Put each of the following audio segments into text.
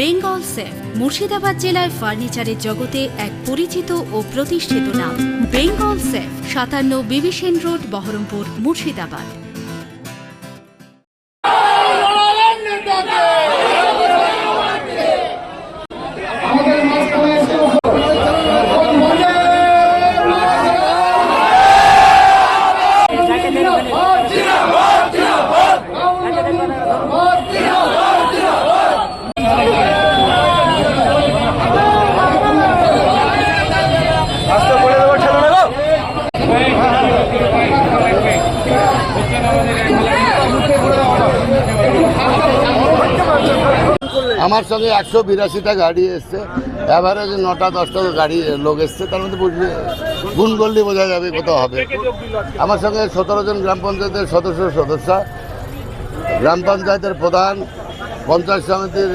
Bengal safe Murshidabad জেলায় ফার্নিচারের জগতে এক পরিচিত ও প্রতিষ্ঠিত নাম। বেঙ্গল সেফ 57 বিবি সেন রোড, বহরমপুর, মুর্শিদাবাদ। আমার সঙ্গে 182টা গাড়ি এসছে, এভারেজ 9টা-10টা গাড়ি লোক এসছে। তার মধ্যে বুঝবে গুণ করলে বোঝা যাবে কোথাও হবে। আমার সঙ্গে 17 জন গ্রাম পঞ্চায়েতের সদস্যা, গ্রাম পঞ্চায়েতের প্রধান, পঞ্চায়েত সমিতির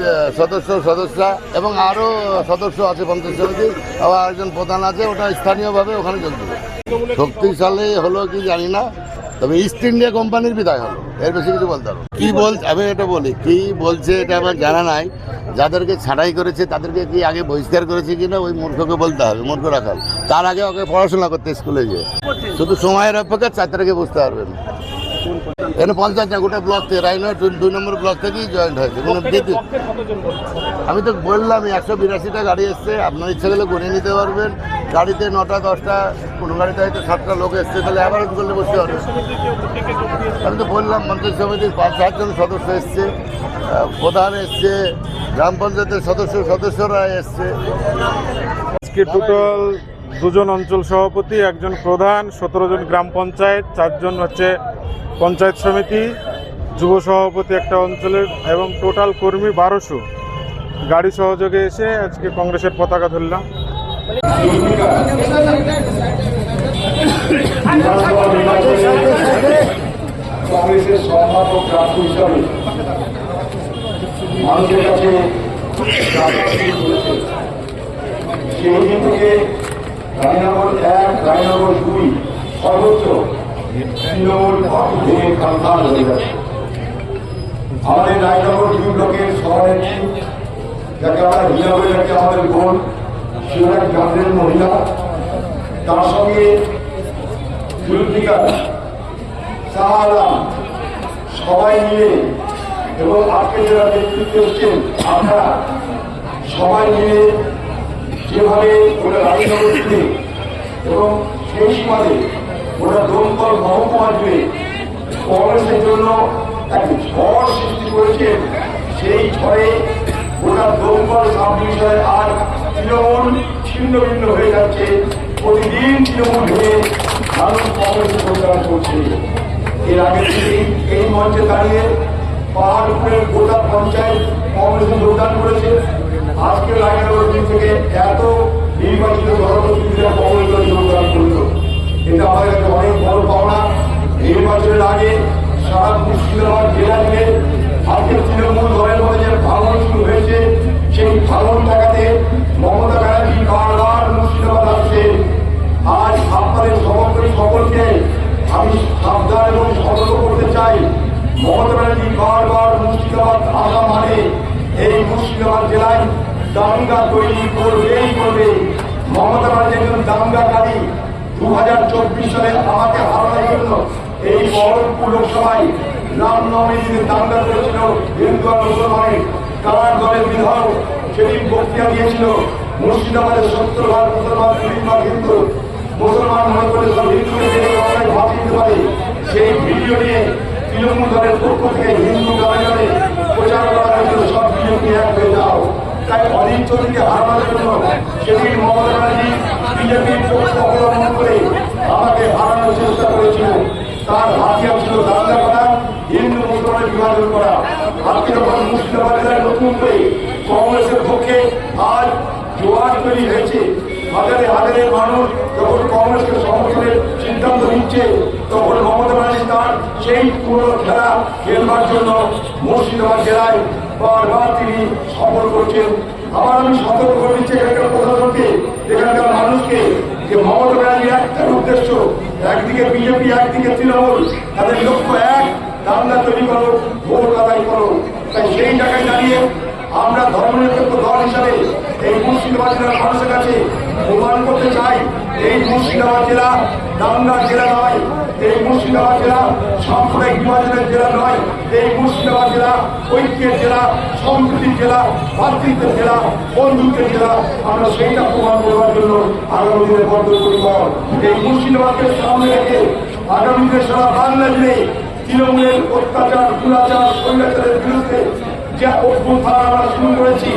সদস্যা এবং আরও সদস্য আছে পঞ্চায়েত সমিতির। আবার একজন প্রধান আছে, ওটা স্থানীয়ভাবে ওখানে চলছে। শক্তিশালী হলো কি জানি না, তবে ইস্ট ইন্ডিয়া কোম্পানির বিদায় হলো, এর বেশি কিছু বলতে হবে। কি বলছে আমি এটা বলি, কি বলছে এটা আমার জানা নাই। যাদেরকে ছাঁটাই করেছে তাদেরকে কি আগে বহিষ্কার করেছে কিনা ওই মূর্খকে বলতে হবে, মূর্খ রাখাল। তার আগে ওকে পড়াশোনা করতে স্কুলে গিয়ে, শুধু সময়ের অপেক্ষা 4 তারিখে বুঝতে পারবেন। এখানে পঞ্চায়েত না, গোটা ব্লক থেকে, রায়নগর 2 নম্বর ব্লক থেকেই জয়েন্ট হয়েছে। আমি তো বললাম 182টা গাড়ি এসছে, আপনার ইচ্ছা করলে গুনে নিতে পারবেন। গাড়িতে 9টা-10টা, কোনো গাড়িতে হয়তো 7টা লোক এসছে, তাহলে অ্যাভারেজ করলে বসতে পারবে। আমি তো বললাম পঞ্চায়েত সমিতির 5-7 জন সদস্য এসছে, প্রধান এসছে, গ্রাম পঞ্চায়েতের সদস্যরা এসছে। আজকে টোটাল 2 জন অঞ্চল সভাপতি, 1 জন প্রধান, 17 জন গ্রাম পঞ্চায়েত, 4 জন হচ্ছে পঞ্চায়েত সমিতি, যুব সভাপতি একটা অঞ্চলের, এবং টোটাল কর্মী 1200 গাড়ি সহযোগে এসে আজকে কংগ্রেসের পতাকা ধরলাম। কংগ্রেসের সম্ভাব্য প্রার্থী হিসাবে মানুষের কাছে সেই দিন থেকে রায়নগর 1, রায়নগর 2 সর্বোচ্চ তৃণমূল ভেঙে খানখান হয়ে যাচ্ছে। আমাদের রায়নগর 2 ব্লকের সভানেত্রী, যাকে আমরা হিনা বলে যাকে আমাদের বোন, সে এক গ্রামের মহিলা, তার সঙ্গে জুলফিকার, শাহ আলম, সবাই মিলে, এবং আজকে যারা নেতৃত্বে হচ্ছেন আমরা সবাই মিলে যেভাবে ওরা রায়নগর জুড়ে এবং সেই সমাজে ওরা দমকল মহকুমা জুড়ে কংগ্রেসের জন্য এক ঝড় সৃষ্টি করেছেন। সেই ঝড়ে ওরা দমকল সাব ডিভিশনে আর তৃণমূল ছিন্ন ভিন্ন হয়ে যাচ্ছে। প্রতিদিন তৃণমূল হয়ে মানুষ কংগ্রেসের প্রচার করছে। এর আগে এই মঞ্চে দাঁড়িয়ে পাহাড়পুরের গোটা পঞ্চায়েত কংগ্রেসে যোগদান করেছে। আজকে রায়নগর থেকে এত নির্বাচিত জনপ্রতিনিধিরা কংগ্রেসে যোগদান করল, এটা আমাদের কাছে অনেক বড় পাওনা। নির্বাচনের আগে সারা মুর্শিদাবাদ জেলা জুড়ে আজকে তৃণমূল দলের মধ্যে যে ভাঙন শুরু হয়েছে, সেই ভাঙন টাকাতে মমতা ব্যানার্জি বারবার মুর্শিদাবাদ আসছে। আজ আপনাদের সকলকে আমি সাবধান এবং সতর্ক করতে চাই। মমতা ব্যানার্জি বারবার মুর্শিদাবাদ আসা মানে এই মুর্শিদাবাদ জেলায় দাঙ্গা তৈরি করবে। মমতা ব্যানার্জি একজন দাঙ্গাকারী। 2024 সালে আমাকে হারানোর জন্য এই বহরমপুর লোকসভায় রামনবমীর দিনে দাঙ্গা করেছিল হিন্দু আর মুসলমানের। কার দলের বিধায়ক সেদিন বক্তৃতা দিয়েছিল, মুর্শিদাবাদের 70% মুসলমান, 30% হিন্দু। মুসলমান মনে করে সব হিন্দুকে ভাসিয়ে দিতে পারে। সেই ভিডিও নিয়ে তৃণমূল দলের পক্ষ থেকে হিন্দু গ্রামে প্রচার করা হয়েছিল, সব ভিডিওকে এক হয়ে যাও। তাই অধীর চৌধুরীকে হারানোর জন্য সেদিন মমতা ব্যানার্জি বিজেপির পক্ষ অবলম্বন করে আমাকে হারানোর চেষ্টা করেছিল। তার হাতিয়ার ছিল দাঙ্গা করা, হিন্দু মুসলমানের বিভাজন করা। আজকে যখন মুর্শিদাবাদ জেলায় নতুন করে কংগ্রেসের পক্ষে আজ জোয়ার তৈরি হয়েছে, হাজারে হাজারে মানুষ যখন কংগ্রেসকে সমর্থনের সিদ্ধান্ত নিচ্ছে, তখন মমতা ব্যানার্জি তার সেই পুরো খেলা খেলবার জন্য মুর্শিদাবাদ জেলায় বারবার তিনি সফর করছেন। আবার আমি সতর্ক করে দিচ্ছি এখানকার প্রশাসনকে, এখানকার মানুষকে, যে মমতা ব্যানার্জির একটা উদ্দেশ্য, একদিকে বিজেপি, একদিকে তৃণমূল, তাদের লক্ষ্য এক, দাঙ্গা তৈরি করো, ভোট আদায় করো। তাই সেই জায়গায় দাঁড়িয়ে আমরা ধর্মনিরপেক্ষ জেলার মানুষের কাছে প্রমাণ করতে চাই, এই মুর্শিদাবাদ জেলা দাঙ্গার জেলা নয়, এই মুর্শিদাবাদ জেলা সাম্প্রদায়িক বিভাজনের জেলা নয়, এই মুর্শিদাবাদ জেলা ঐক্যের জেলা, সম্প্রীতির জেলা, ভাতৃত্বের জেলা, বন্ধুত্বের জেলা। আমরা সেইটা প্রমাণ করবার জন্য আগামী দিনে বদ্ধপরিকর। এই মুর্শিদাবাদকে সামনে রেখে আগামী দিনে সারা বাংলা জুড়ে তৃণমূলের অত্যাচার, দুরাচার, স্বৈরাচারের বিরুদ্ধে যে অভ্যুত্থান আমরা শুরু করেছি,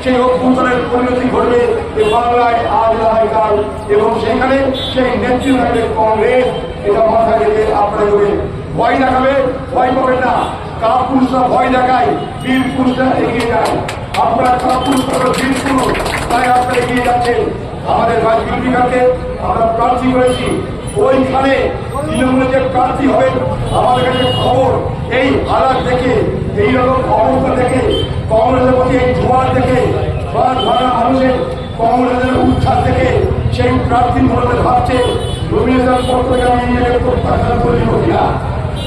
সেই অভ্যুত্থানের পরিণতি ঘটবে এ বাংলায় আজ নয় কাল, এবং সেখানে সেই নেতৃত্ব থাকবে কংগ্রেস। এটা মাথায় রেখে আপনারা ভয় দেখাবে, ভয় পাবেন না। কাপুরুষরা ভয় দেখায়, বীর পুরুষরা এগিয়ে যায়। আপনারা কাপুরুষরা বীর পুরুষ, তাই আপনারা এগিয়ে যাচ্ছেন। আমাদের রাজনীতিকারকে আমরা প্রার্থী করেছি, ওইখানে তৃণমূলের যে প্রার্থী হবেন, আমাদের কাছে খবর এই হালাত দেখে, এইরকম অবস্থা দেখে, কংগ্রেসের প্রতি এই জোয়ার দেখে, বাদ ভাঙা মানুষের কংগ্রেসের উচ্ছ্বাস দেখে সেই প্রার্থী মনে ভাবছে নমিনেশন পত্রকে আমি নিজেকে প্রত্যাখ্যান করি না।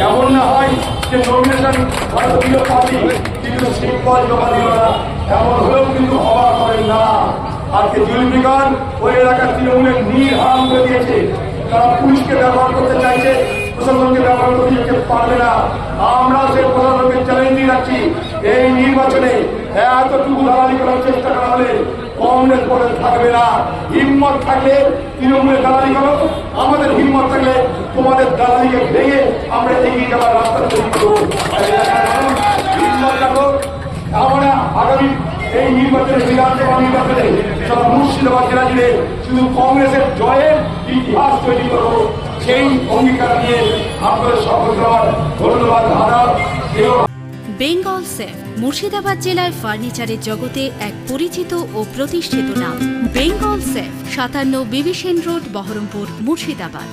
এমন না হয় যে নমিনেশন ভারতীয় পার্টি কিন্তু সিম্পল জমা দিল না, এমন হলেও কিন্তু হওয়া করেন না। আজকে জুলফিকার ওই এলাকার তৃণমূলের নীল হারাম করে দিয়েছে। তারা পুলিশকে ব্যবহার করতে চাইছে, প্রশাসনকে ব্যবহার করতে পারবে না। আমরা সেই প্রশাসনকে চ্যালেঞ্জ দিয়ে রাখছি, এই নির্বাচনে এতটুকু দালালি করার চেষ্টা করা হলে কংগ্রেস পরে থাকবে না। হিম্মত থাকলে তৃণমূলের দালালি করো, আমাদের হিম্মত থাকলে তোমাদের দালালিকে ভেঙে আমরা এগিয়ে যাওয়ার রাস্তা তৈরি করবো। হিম্মত রাখো। আমরা আগামী এই নির্বাচনে, বিধানসভা নির্বাচনে সারা মুর্শিদাবাদ জেলা জুড়ে শুধু কংগ্রেসের জয়ের ইতিহাস তৈরি করবো, সেই অঙ্গীকার নিয়ে আপনাদের সকল ধন্যবাদ। বেঙ্গল সেফ মুর্শিদাবাদ জেলায় ফার্নিচারের জগতে এক পরিচিত ও প্রতিষ্ঠিত নাম। Bengal safe 57 Bibhishan road, Berhampore, Murshidabad.